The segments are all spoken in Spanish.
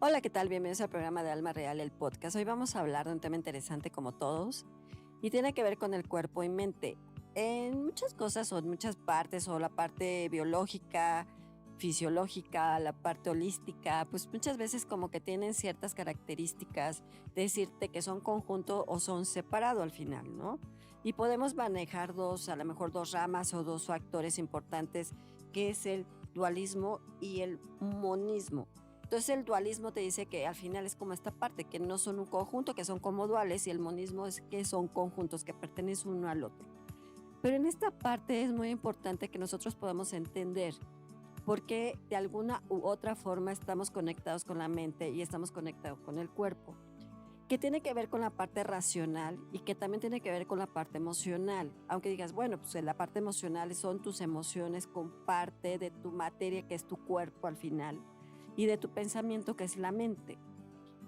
Hola, ¿qué tal? Bienvenidos al programa de Alma Real, el podcast. Hoy vamos a hablar de un tema interesante como todos y tiene que ver con el cuerpo y mente. En muchas cosas o en muchas partes o la parte biológica, fisiológica, la parte holística, pues muchas veces como que tienen ciertas características de decirte que son conjunto o son separado al final, ¿no? Y podemos manejar a lo mejor dos ramas o dos factores importantes, que es el dualismo y el monismo. Entonces el dualismo te dice que al final es como esta parte, que no son un conjunto, que son como duales, y el monismo es que son conjuntos, que pertenecen uno al otro. Pero en esta parte es muy importante que nosotros podamos entender por qué de alguna u otra forma estamos conectados con la mente y estamos conectados con el cuerpo, que tiene que ver con la parte racional y que también tiene que ver con la parte emocional. Aunque digas, bueno, pues la parte emocional son tus emociones con parte de tu materia, que es tu cuerpo al final, y de tu pensamiento, que es la mente.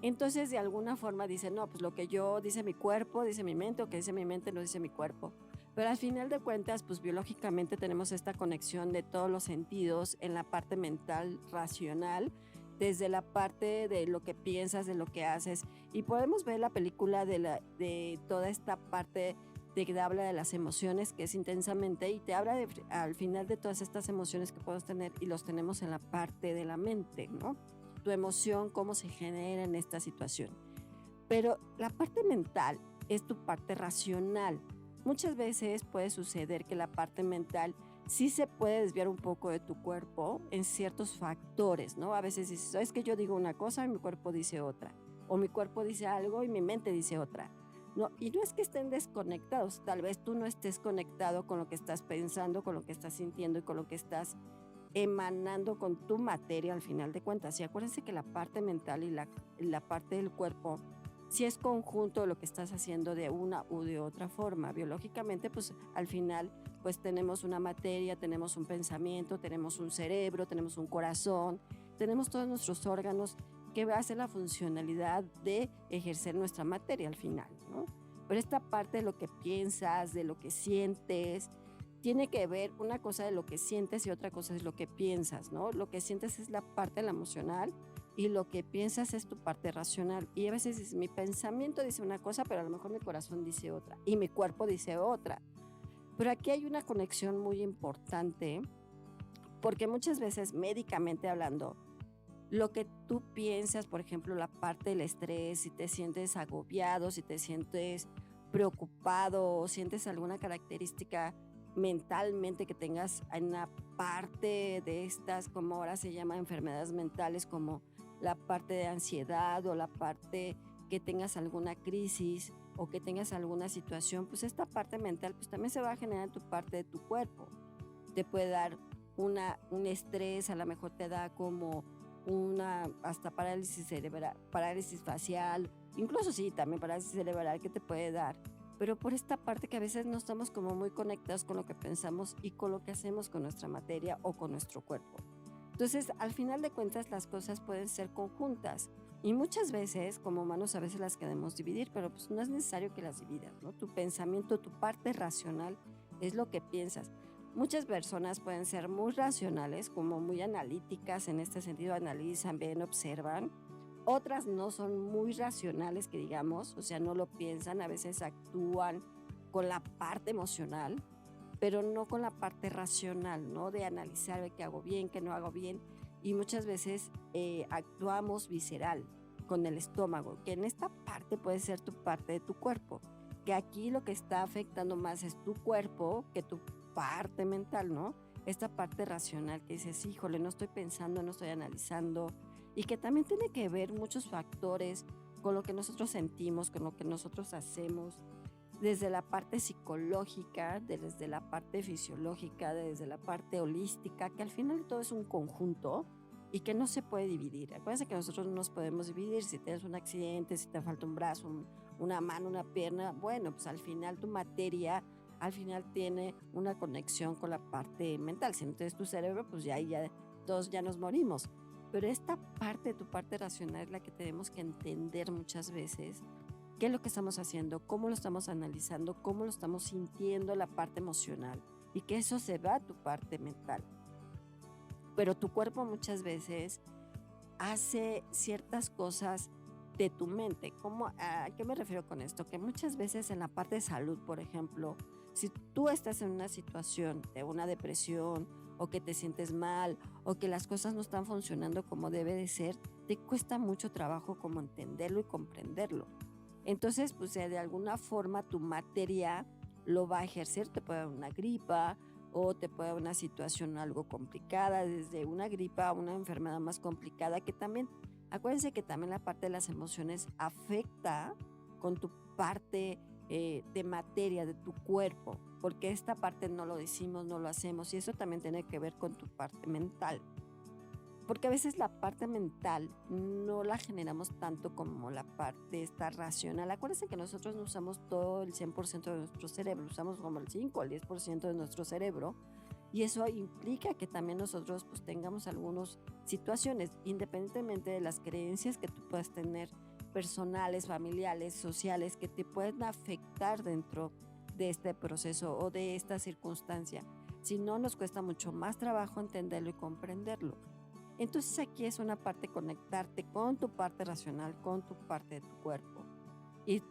Entonces, de alguna forma dice, no, pues lo que yo dice mi cuerpo, dice mi mente, o que dice mi mente, no dice mi cuerpo. Pero al final de cuentas, pues biológicamente tenemos esta conexión de todos los sentidos en la parte mental, racional, desde la parte de lo que piensas, de lo que haces. Y podemos ver la película de toda esta parte de que habla de las emociones, que es intensamente, y te habla al final de todas estas emociones que podemos tener y los tenemos en la parte de la mente, ¿no? Tu emoción, cómo se genera en esta situación. Pero la parte mental es tu parte racional. Muchas veces puede suceder que la parte mental sí se puede desviar un poco de tu cuerpo en ciertos factores, ¿no? A veces dices, es que yo digo una cosa y mi cuerpo dice otra, o mi cuerpo dice algo y mi mente dice otra. No, y no es que estén desconectados, tal vez tú no estés conectado con lo que estás pensando, con lo que estás sintiendo y con lo que estás emanando con tu materia al final de cuentas. Y acuérdense que la parte mental y la parte del cuerpo, si es conjunto de lo que estás haciendo de una u de otra forma. Biológicamente, pues al final, pues tenemos una materia, tenemos un pensamiento, tenemos un cerebro, tenemos un corazón, tenemos todos nuestros órganos que hacen la funcionalidad de ejercer nuestra materia al final, ¿no? Pero esta parte de lo que piensas, de lo que sientes, tiene que ver una cosa de lo que sientes y otra cosa es lo que piensas, ¿no? Lo que sientes es la parte de la emocional y lo que piensas es tu parte racional. Y a veces mi pensamiento dice una cosa, pero a lo mejor mi corazón dice otra y mi cuerpo dice otra. Pero aquí hay una conexión muy importante porque muchas veces médicamente hablando, lo que tú piensas, por ejemplo, la parte del estrés, si te sientes agobiado, si te sientes preocupado o sientes alguna característica mentalmente que tengas en una parte de estas, como ahora se llama enfermedades mentales, como la parte de ansiedad o la parte que tengas alguna crisis o que tengas alguna situación, pues esta parte mental pues también se va a generar en tu parte de tu cuerpo. Te puede dar un estrés, a lo mejor te da como una hasta parálisis cerebral, parálisis facial, incluso sí, también parálisis cerebral que te puede dar, pero por esta parte que a veces no estamos como muy conectados con lo que pensamos y con lo que hacemos con nuestra materia o con nuestro cuerpo. Entonces, al final de cuentas, las cosas pueden ser conjuntas y muchas veces, como humanos, a veces las queremos dividir, pero pues no es necesario que las dividas, ¿no? Tu pensamiento, tu parte racional es lo que piensas. Muchas personas pueden ser muy racionales, como muy analíticas, en este sentido analizan, ven, observan. Otras no son muy racionales, que digamos, o sea, no lo piensan, a veces actúan con la parte emocional, pero no con la parte racional, ¿no? De analizar de qué hago bien, qué no hago bien. Y muchas veces actuamos visceral, con el estómago, que en esta parte puede ser tu parte de tu cuerpo, que aquí lo que está afectando más es tu cuerpo que tu parte mental, ¿no? Esta parte racional que dices, híjole, no estoy pensando, no estoy analizando, y que también tiene que ver muchos factores con lo que nosotros sentimos, con lo que nosotros hacemos, desde la parte psicológica, desde la parte fisiológica, desde la parte holística, que al final todo es un conjunto y que no se puede dividir. Acuérdense que nosotros no nos podemos dividir. Si tienes un accidente, si te falta un brazo, una mano, una pierna, bueno, pues al final tu materia, al final tiene una conexión con la parte mental. Si no tienes tu cerebro, pues ya todos ya nos morimos. Pero esta parte, tu parte racional, es la que tenemos que entender muchas veces qué es lo que estamos haciendo, cómo lo estamos analizando, cómo lo estamos sintiendo, la parte emocional, y que eso se va a tu parte mental. Pero tu cuerpo muchas veces hace ciertas cosas de tu mente. ¿A qué me refiero con esto? Que muchas veces en la parte de salud, por ejemplo, si tú estás en una situación de una depresión o que te sientes mal o que las cosas no están funcionando como debe de ser, te cuesta mucho trabajo como entenderlo y comprenderlo. Entonces, pues de alguna forma tu materia lo va a ejercer, te puede dar una gripa o te puede dar una situación algo complicada, desde una gripa a una enfermedad más complicada que también, acuérdense que también la parte de las emociones afecta con tu parte de materia, de tu cuerpo, porque esta parte no lo decimos, no lo hacemos y eso también tiene que ver con tu parte mental. Porque a veces la parte mental no la generamos tanto como la parte esta racional. Acuérdense que nosotros no usamos todo el 100% de nuestro cerebro, usamos como el 5 o el 10% de nuestro cerebro y eso implica que también nosotros pues tengamos algunas situaciones, independientemente de las creencias que tú puedas tener personales, familiares, sociales, que te pueden afectar dentro de este proceso o de esta circunstancia. Si no, nos cuesta mucho más trabajo entenderlo y comprenderlo. Entonces aquí es una parte conectarte con tu parte racional, con tu parte de tu cuerpo y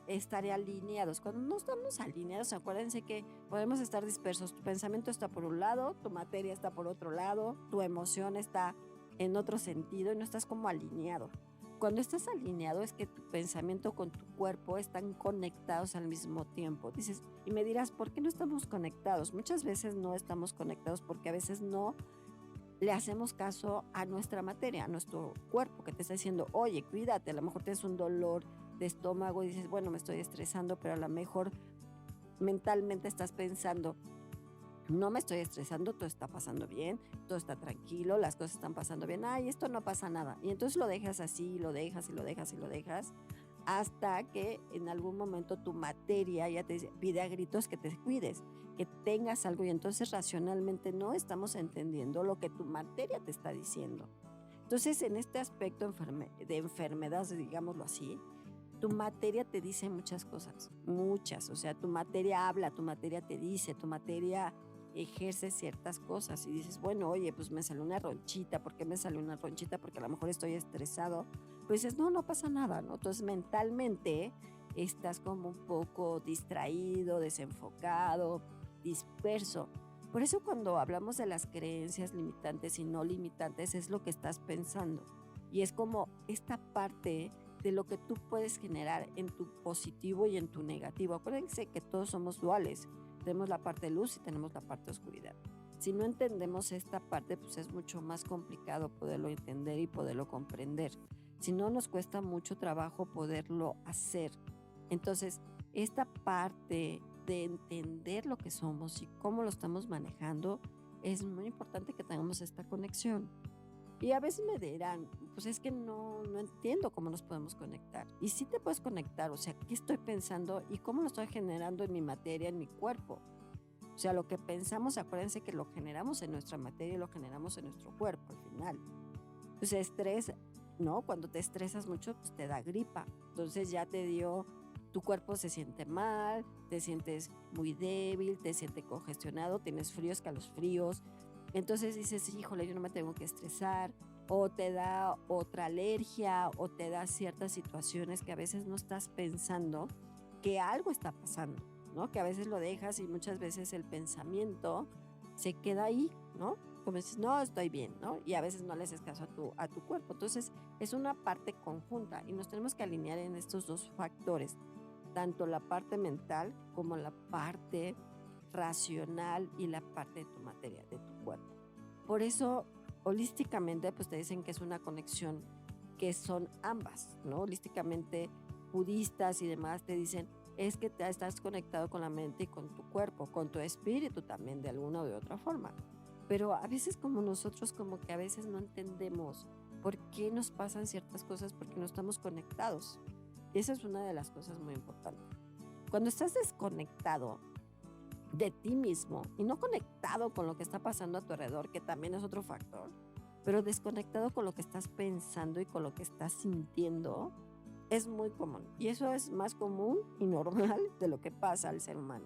estar alineados. Cuando no estamos alineados, acuérdense que podemos estar dispersos. Tu pensamiento está por un lado, tu materia está por otro lado, tu emoción está en otro sentido y no estás como alineado. Cuando estás alineado es que tu pensamiento con tu cuerpo están conectados al mismo tiempo. Dices, y me dirás, ¿por qué no estamos conectados? Muchas veces no estamos conectados porque a veces no le hacemos caso a nuestra materia, a nuestro cuerpo que te está diciendo, oye, cuídate, a lo mejor tienes un dolor de estómago y dices, bueno, me estoy estresando, pero a lo mejor mentalmente estás pensando, no me estoy estresando, todo está pasando bien, todo está tranquilo, las cosas están pasando bien, ay, esto no pasa nada. Y entonces lo dejas así, lo dejas y lo dejas y lo dejas, hasta que en algún momento tu materia ya te pide a gritos que te cuides, que tengas algo y entonces racionalmente no estamos entendiendo lo que tu materia te está diciendo. Entonces, en este aspecto de enfermedades, digámoslo así, tu materia te dice muchas cosas, muchas. O sea, tu materia habla, tu materia te dice, tu materia ejerce ciertas cosas y dices, bueno, oye, pues me salió una ronchita, ¿por qué me salió una ronchita? Porque a lo mejor estoy estresado. Pues dices, no, no pasa nada, ¿no? Entonces mentalmente estás como un poco distraído, desenfocado, disperso. Por eso cuando hablamos de las creencias limitantes y no limitantes es lo que estás pensando. Y es como esta parte de lo que tú puedes generar en tu positivo y en tu negativo. Acuérdense que todos somos duales. Tenemos la parte de luz y tenemos la parte de oscuridad. Si no entendemos esta parte, pues es mucho más complicado poderlo entender y poderlo comprender. Si no, nos cuesta mucho trabajo poderlo hacer. Entonces, esta parte de entender lo que somos y cómo lo estamos manejando, es muy importante que tengamos esta conexión. Y a veces me dirán, pues es que no entiendo cómo nos podemos conectar. Y sí te puedes conectar, o sea, qué estoy pensando y cómo lo estoy generando en mi materia, en mi cuerpo. O sea, lo que pensamos, acuérdense que lo generamos en nuestra materia y lo generamos en nuestro cuerpo al final. Pues estrés, ¿no? Cuando te estresas mucho, pues te da gripa. Entonces ya te dio, tu cuerpo se siente mal, te sientes muy débil, te sientes congestionado, tienes fríos, calosfríos. Entonces dices, híjole, yo no me tengo que estresar. O te da otra alergia o te da ciertas situaciones que a veces no estás pensando que algo está pasando, ¿no? Que a veces lo dejas y muchas veces el pensamiento se queda ahí, ¿no? Como dices, no, estoy bien, ¿no? Y a veces no le haces caso a tu cuerpo. Entonces, es una parte conjunta y nos tenemos que alinear en estos dos factores, tanto la parte mental como la parte racional y la parte de tu materia, de tu cuerpo. Por eso, holísticamente, pues te dicen que es una conexión que son ambas, ¿no? Holísticamente, budistas y demás te dicen, es que te estás conectado con la mente y con tu cuerpo, con tu espíritu también, de alguna o de otra forma. Pero a veces como nosotros como que a veces no entendemos por qué nos pasan ciertas cosas porque no estamos conectados. Y esa es una de las cosas muy importantes. Cuando estás desconectado de ti mismo y no conectado con lo que está pasando a tu alrededor, que también es otro factor, pero desconectado con lo que estás pensando y con lo que estás sintiendo, es muy común. Y eso es más común y normal de lo que pasa al ser humano.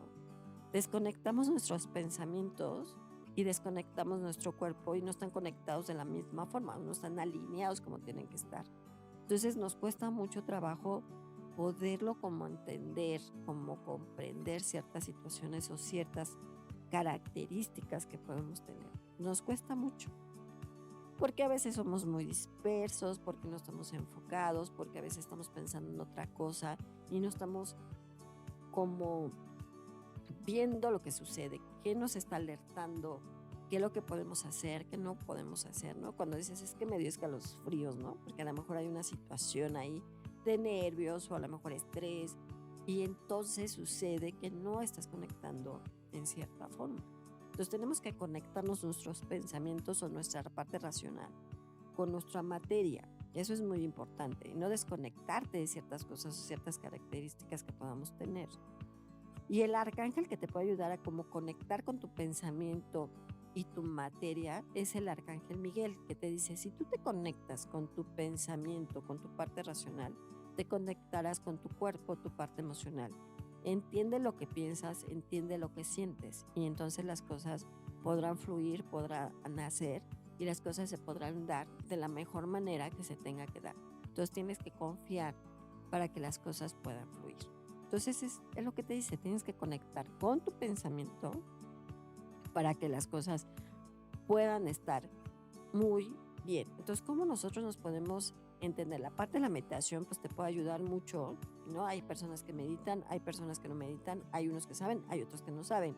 Desconectamos nuestros pensamientos y desconectamos nuestro cuerpo y no están conectados de la misma forma, no están alineados como tienen que estar. Entonces nos cuesta mucho trabajo poderlo como entender, como comprender ciertas situaciones o ciertas características que podemos tener. Nos cuesta mucho, porque a veces somos muy dispersos, porque no estamos enfocados, porque a veces estamos pensando en otra cosa y no estamos como viendo lo que sucede, qué nos está alertando, qué es lo que podemos hacer, qué no podemos hacer, ¿no? Cuando dices, es que me dio escalofríos, ¿no? Porque a lo mejor hay una situación ahí de nervios o a lo mejor estrés y entonces sucede que no estás conectando en cierta forma. Entonces tenemos que conectarnos nuestros pensamientos o nuestra parte racional con nuestra materia. Eso es muy importante y no desconectarte de ciertas cosas o ciertas características que podamos tener. Y el arcángel que te puede ayudar a como conectar con tu pensamiento y tu materia es el arcángel Miguel, que te dice, si tú te conectas con tu pensamiento, con tu parte racional, te conectarás con tu cuerpo, tu parte emocional. Entiende lo que piensas, entiende lo que sientes y entonces las cosas podrán fluir, podrán nacer y las cosas se podrán dar de la mejor manera que se tenga que dar. Entonces tienes que confiar para que las cosas puedan fluir. Entonces es lo que te dice, tienes que conectar con tu pensamiento para que las cosas puedan estar muy bien. Entonces, ¿cómo nosotros nos podemos entender? La parte de la meditación, pues te puede ayudar mucho, ¿no? Hay personas que meditan, hay personas que no meditan, hay unos que saben, hay otros que no saben.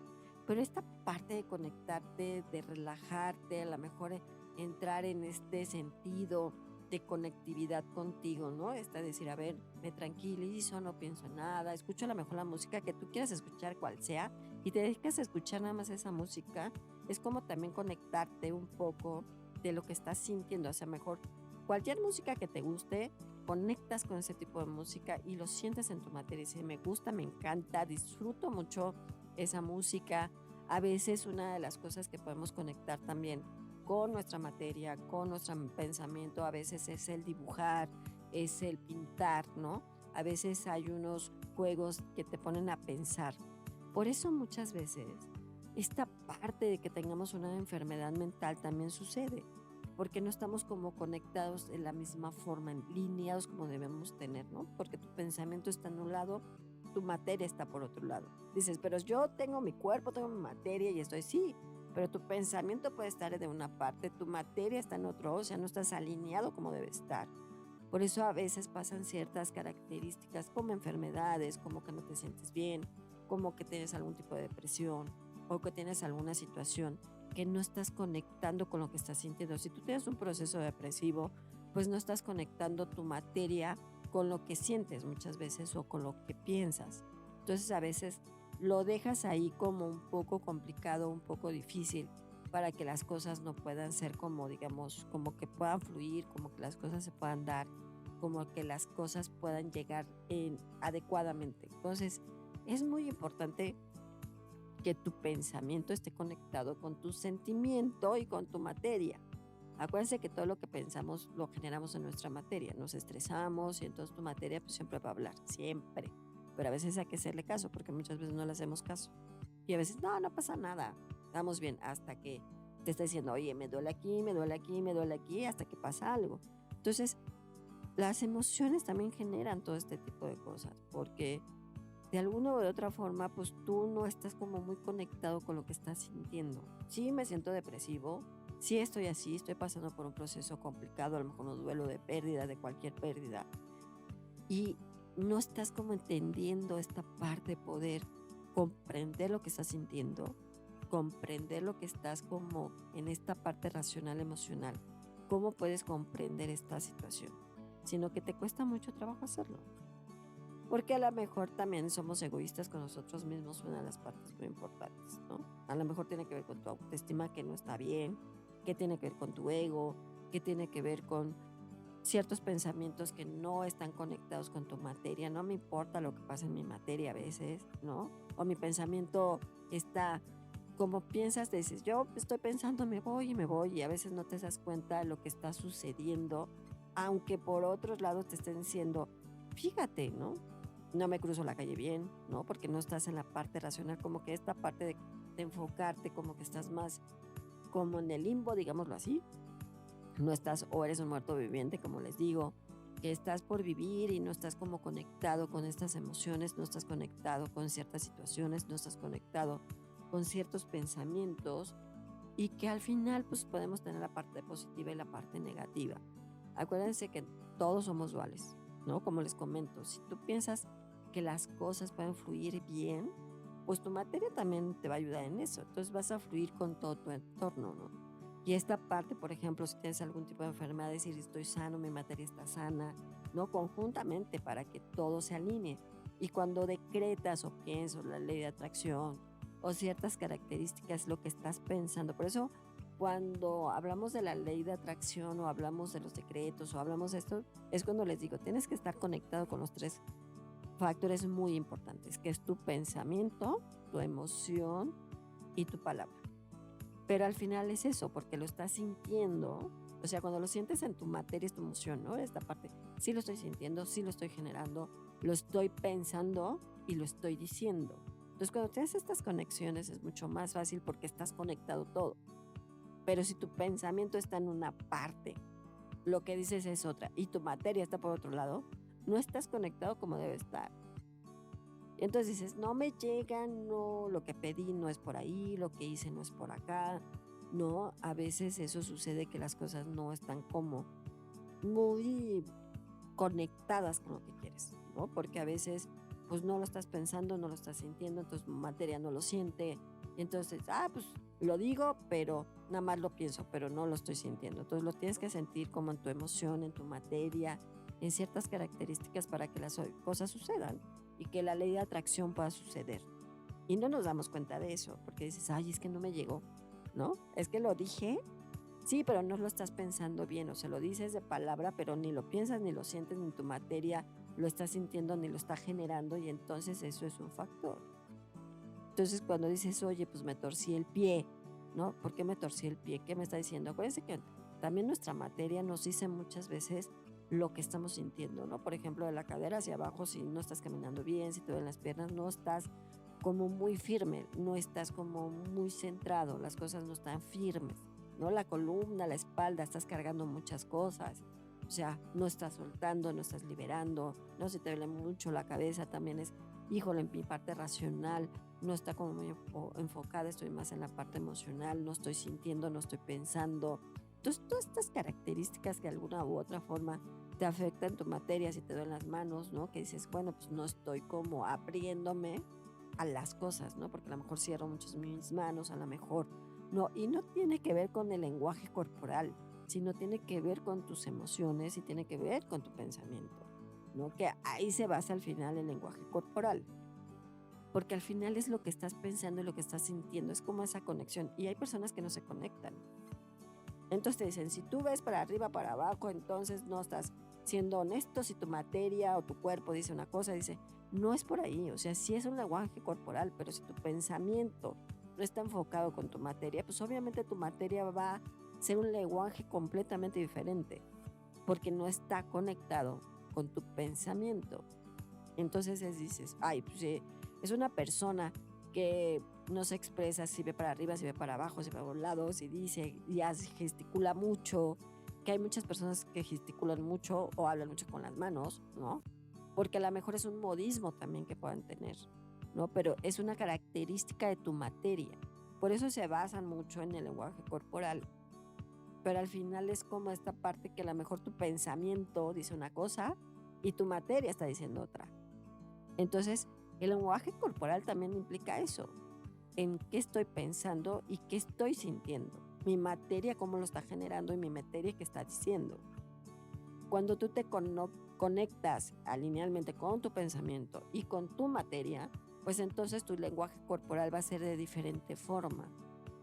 Pero esta parte de conectarte, de relajarte, a lo mejor entrar en este sentido de conectividad contigo, ¿no? Esta decir, a ver, me tranquilizo, no pienso en nada, escucho a lo mejor la música que tú quieras escuchar, cual sea, y te dedicas a escuchar nada más esa música, es como también conectarte un poco de lo que estás sintiendo, o sea, mejor cualquier música que te guste, conectas con ese tipo de música y lo sientes en tu materia. Y dices, me gusta, me encanta, disfruto mucho esa música. A veces una de las cosas que podemos conectar también con nuestra materia, con nuestro pensamiento, a veces es el dibujar, es el pintar, ¿no? A veces hay unos juegos que te ponen a pensar. Por eso muchas veces esta parte de que tengamos una enfermedad mental también sucede, porque no estamos como conectados de la misma forma, lineados como debemos tener, ¿no? Porque tu pensamiento está en un lado, tu materia está por otro lado. Dices, pero yo tengo mi cuerpo, tengo mi materia y estoy, sí, pero tu pensamiento puede estar de una parte, tu materia está en otro, o sea, no estás alineado como debe estar. Por eso a veces pasan ciertas características como enfermedades, como que no te sientes bien, como que tienes algún tipo de depresión o que tienes alguna situación que no estás conectando con lo que estás sintiendo. Si tú tienes un proceso depresivo, pues no estás conectando tu materia con lo que sientes muchas veces o con lo que piensas. Entonces a veces lo dejas ahí como un poco complicado, un poco difícil para que las cosas no puedan ser como, digamos, como que puedan fluir, como que las cosas se puedan dar, como que las cosas puedan llegar adecuadamente. Entonces, es muy importante que tu pensamiento esté conectado con tu sentimiento y con tu materia. Acuérdense que todo lo que pensamos lo generamos en nuestra materia. Nos estresamos y entonces tu materia pues siempre va a hablar, siempre. Pero a veces hay que hacerle caso porque muchas veces no le hacemos caso. Y a veces, no, no pasa nada. Estamos bien hasta que te está diciendo, oye, me duele aquí, me duele aquí, me duele aquí, hasta que pasa algo. Entonces, las emociones también generan todo este tipo de cosas porque de alguna u otra forma, pues tú no estás como muy conectado con lo que estás sintiendo. Sí, me siento depresivo, sí estoy así, estoy pasando por un proceso complicado, a lo mejor un duelo de pérdida, de cualquier pérdida, y no estás como entendiendo esta parte de poder comprender lo que estás sintiendo, comprender lo que estás como en esta parte racional, emocional. ¿Cómo puedes comprender esta situación? Sino que te cuesta mucho trabajo hacerlo. Porque a lo mejor también somos egoístas con nosotros mismos, una de las partes muy importantes, ¿no? A lo mejor tiene que ver con tu autoestima que no está bien, que tiene que ver con tu ego, que tiene que ver con ciertos pensamientos que no están conectados con tu materia. No me importa lo que pasa en mi materia a veces, ¿no? O mi pensamiento está, como piensas, dices, yo estoy pensando, me voy, y a veces no te das cuenta de lo que está sucediendo, aunque por otros lados te estén diciendo, fíjate, ¿no? No me cruzo la calle bien, ¿no? Porque no estás en la parte racional, como que esta parte de enfocarte como que estás más como en el limbo, digámoslo así. No estás o eres un muerto viviente, como les digo, que estás por vivir y no estás como conectado con estas emociones, no estás conectado con ciertas situaciones, no estás conectado con ciertos pensamientos y que al final pues podemos tener la parte positiva y la parte negativa. Acuérdense que todos somos duales, ¿no? Como les comento, si tú piensas que las cosas pueden fluir bien, pues tu materia también te va a ayudar en eso. Entonces vas a fluir con todo tu entorno, ¿no? Y esta parte, por ejemplo, si tienes algún tipo de enfermedad, decir estoy sano, mi materia está sana, ¿no? Conjuntamente para que todo se alinee. Y cuando decretas o piensas la ley de atracción o ciertas características, lo que estás pensando. Por eso, cuando hablamos de la ley de atracción o hablamos de los decretos o hablamos de esto, es cuando les digo, tienes que estar conectado con los tres factores muy importantes, que es tu pensamiento, tu emoción y tu palabra. Pero al final es eso, porque lo estás sintiendo, o sea, cuando lo sientes en tu materia es tu emoción, ¿no? Esta parte, sí lo estoy sintiendo, sí lo estoy generando, lo estoy pensando y lo estoy diciendo. Entonces, cuando tienes estas conexiones es mucho más fácil porque estás conectado todo. Pero si tu pensamiento está en una parte, lo que dices es otra y tu materia está por otro lado, no estás conectado como debe estar. Entonces dices, no me llega, no, lo que pedí no es por ahí, lo que hice no es por acá. No, a veces eso sucede que las cosas no están como muy conectadas con lo que quieres, ¿no? Porque a veces pues no lo estás pensando, no lo estás sintiendo, entonces tu materia no lo siente. Entonces, pues lo digo, pero nada más lo pienso, pero no lo estoy sintiendo. Entonces lo tienes que sentir como en tu emoción, en tu materia, en ciertas características para que las cosas sucedan y que la ley de atracción pueda suceder. Y no nos damos cuenta de eso, porque dices, ay, es que no me llegó, ¿no? Es que lo dije, sí, pero no lo estás pensando bien, o sea, lo dices de palabra, pero ni lo piensas, ni lo sientes, ni tu materia lo estás sintiendo, ni lo está generando, y entonces eso es un factor. Entonces, cuando dices, oye, pues me torcí el pie, ¿no? ¿Por qué me torcí el pie? ¿Qué me está diciendo? Acuérdense que también nuestra materia nos dice muchas veces lo que estamos sintiendo, ¿no? Por ejemplo, de la cadera hacia abajo, si no estás caminando bien, si te duelen las piernas, no estás como muy firme, no estás como muy centrado, las cosas no están firmes, ¿no? La columna, la espalda, estás cargando muchas cosas, o sea, no estás soltando, no estás liberando, no se te duele mucho la cabeza, también es, híjole, en mi parte racional no está como muy enfocada, estoy más en la parte emocional, no estoy sintiendo, no estoy pensando. Entonces, todas estas características que de alguna u otra forma te afectan tu materia, si te duelen las manos, ¿no? Que dices, bueno, pues no estoy como abriéndome a las cosas, ¿no? Porque a lo mejor cierro mucho mis manos, a lo mejor no. Y no tiene que ver con el lenguaje corporal, sino tiene que ver con tus emociones y tiene que ver con tu pensamiento, ¿no? Que ahí se basa al final el lenguaje corporal. Porque al final es lo que estás pensando y lo que estás sintiendo, es como esa conexión. Y hay personas que no se conectan. Entonces te dicen, si tú ves para arriba, para abajo, entonces no estás siendo honesto. Si tu materia o tu cuerpo dice una cosa, dice, no es por ahí. O sea, sí es un lenguaje corporal, pero si tu pensamiento no está enfocado con tu materia, pues obviamente tu materia va a ser un lenguaje completamente diferente, porque no está conectado con tu pensamiento. Entonces dices, ay, pues es una persona que no se expresa si ve para arriba, si ve para abajo, si ve a un lado, si dice, ya gesticula mucho, que hay muchas personas que gesticulan mucho o hablan mucho con las manos, ¿no? Porque a lo mejor es un modismo también que puedan tener, ¿no? Pero es una característica de tu materia. Por eso se basan mucho en el lenguaje corporal. Pero al final es como esta parte que a lo mejor tu pensamiento dice una cosa y tu materia está diciendo otra. Entonces, el lenguaje corporal también implica eso, en qué estoy pensando y qué estoy sintiendo. Mi materia, cómo lo está generando y mi materia, qué está diciendo. Cuando tú te conectas alinealmente con tu pensamiento y con tu materia, pues entonces tu lenguaje corporal va a ser de diferente forma.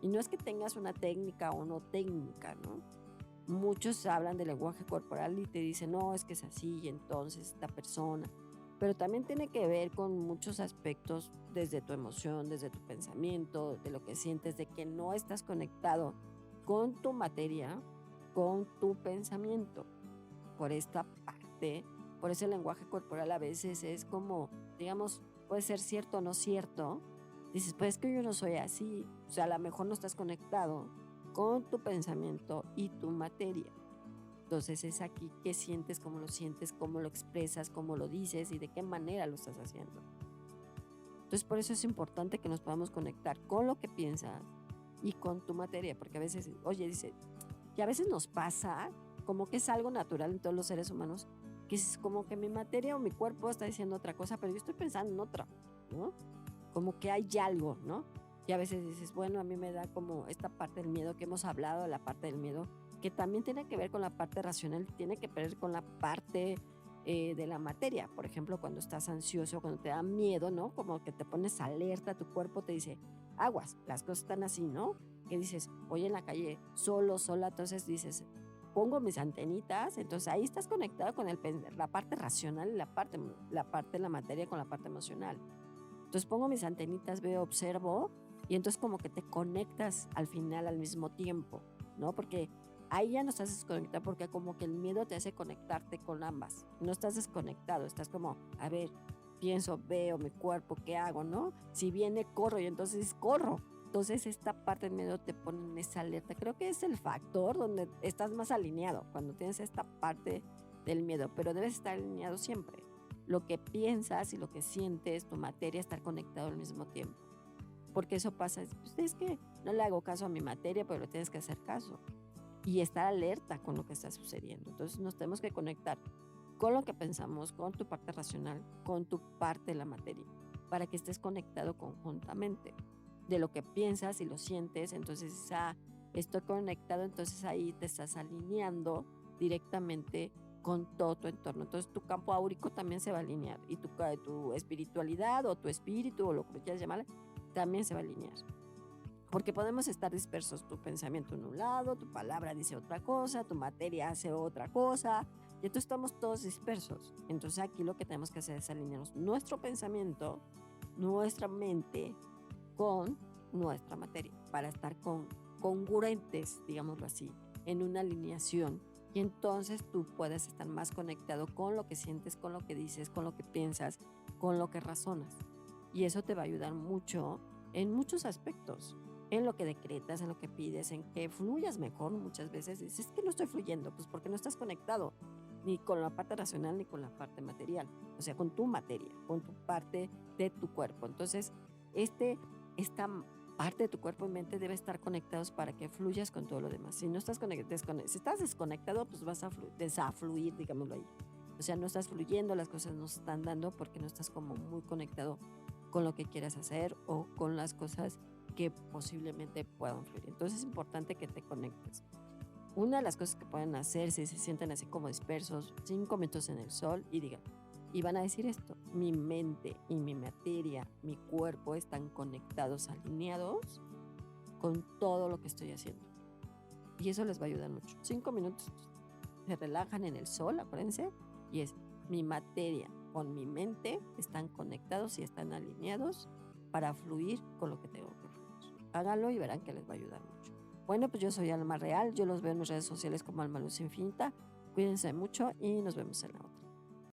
Y no es que tengas una técnica o no técnica, ¿no? Muchos hablan de lenguaje corporal y te dicen, no, es que es así, y entonces esta persona. Pero también tiene que ver con muchos aspectos desde tu emoción, desde tu pensamiento, de lo que sientes, de que no estás conectado con tu materia, con tu pensamiento. Por esta parte, por eso el lenguaje corporal a veces es como, digamos, puede ser cierto o no cierto. dices, pues es que yo no soy así. O sea, a lo mejor no estás conectado con tu pensamiento y tu materia. Entonces es aquí que sientes, cómo lo expresas, cómo lo dices y de qué manera lo estás haciendo. Entonces por eso es importante que nos podamos conectar con lo que piensas y con tu materia, porque a veces, oye, dice, y a veces nos pasa como que es algo natural en todos los seres humanos, que es como que mi materia o mi cuerpo está diciendo otra cosa, pero yo estoy pensando en otra, ¿no? Como que hay algo, ¿no? Y a veces dices, bueno, a mí me da como esta parte del miedo que hemos hablado, la parte del miedo, que también tiene que ver con la parte racional, tiene que ver con la parte de la materia. Por ejemplo, cuando estás ansioso, cuando te da miedo, ¿no? Como que te pones alerta, tu cuerpo te dice, aguas, las cosas están así, ¿no? Que dices, voy en la calle solo, sola, entonces dices, pongo mis antenitas, entonces ahí estás conectado con la parte racional y la parte de la materia con la parte emocional. Entonces pongo mis antenitas, veo, observo y entonces como que te conectas al final al mismo tiempo, ¿no? Porque ahí ya no estás desconectado porque como que el miedo te hace conectarte con ambas. No estás desconectado, estás como, a ver, pienso, veo mi cuerpo, ¿qué hago, no? Si viene, corro y entonces corro. Entonces esta parte del miedo te pone en esa alerta. Creo que es el factor donde estás más alineado, cuando tienes esta parte del miedo, pero debes estar alineado siempre. Lo que piensas y lo que sientes, tu materia, estar conectado al mismo tiempo. Porque eso pasa, pues, es que no le hago caso a mi materia, pero le tienes que hacer caso y estar alerta con lo que está sucediendo. Entonces nos tenemos que conectar con lo que pensamos, con tu parte racional, con tu parte de la materia, para que estés conectado conjuntamente de lo que piensas y lo sientes. Entonces, estoy conectado, entonces ahí te estás alineando directamente con todo tu entorno. Entonces tu campo áurico también se va a alinear y tu espiritualidad o tu espíritu o lo que quieras llamar, también se va a alinear. Porque podemos estar dispersos, tu pensamiento en un lado, tu palabra dice otra cosa, tu materia hace otra cosa, y entonces estamos todos dispersos. Entonces aquí lo que tenemos que hacer es alinearnos nuestro pensamiento, nuestra mente con nuestra materia, para estar congruentes, digámoslo así, en una alineación. Y entonces tú puedes estar más conectado con lo que sientes, con lo que dices, con lo que piensas, con lo que razonas. Y eso te va a ayudar mucho en muchos aspectos, en lo que decretas, en lo que pides, en que fluyas mejor. Muchas veces dices, es que no estoy fluyendo, pues porque no estás conectado ni con la parte racional ni con la parte material, o sea, con tu materia, con tu parte de tu cuerpo. Entonces, esta parte de tu cuerpo y mente debe estar conectados para que fluyas con todo lo demás. Si no estás si estás desconectado, pues vas a desafluir, digámoslo ahí. O sea, no estás fluyendo, las cosas no se están dando porque no estás como muy conectado con lo que quieras hacer o con las cosas que posiblemente puedan fluir. Entonces es importante que te conectes. Una de las cosas que pueden hacer si se sienten así como dispersos, 5 minutos en el sol y digan, y van a decir esto, mi mente y mi materia, mi cuerpo están conectados, alineados con todo lo que estoy haciendo. Y eso les va a ayudar mucho. 5 minutos se relajan en el sol, acuérdense, y es mi materia con mi mente están conectados y están alineados para fluir con lo que tengo que fluir. Háganlo y verán que les va a ayudar mucho. Bueno, pues yo soy Alma Real, yo los veo en mis redes sociales como Alma Luz Infinita. Cuídense mucho y nos vemos en la otra.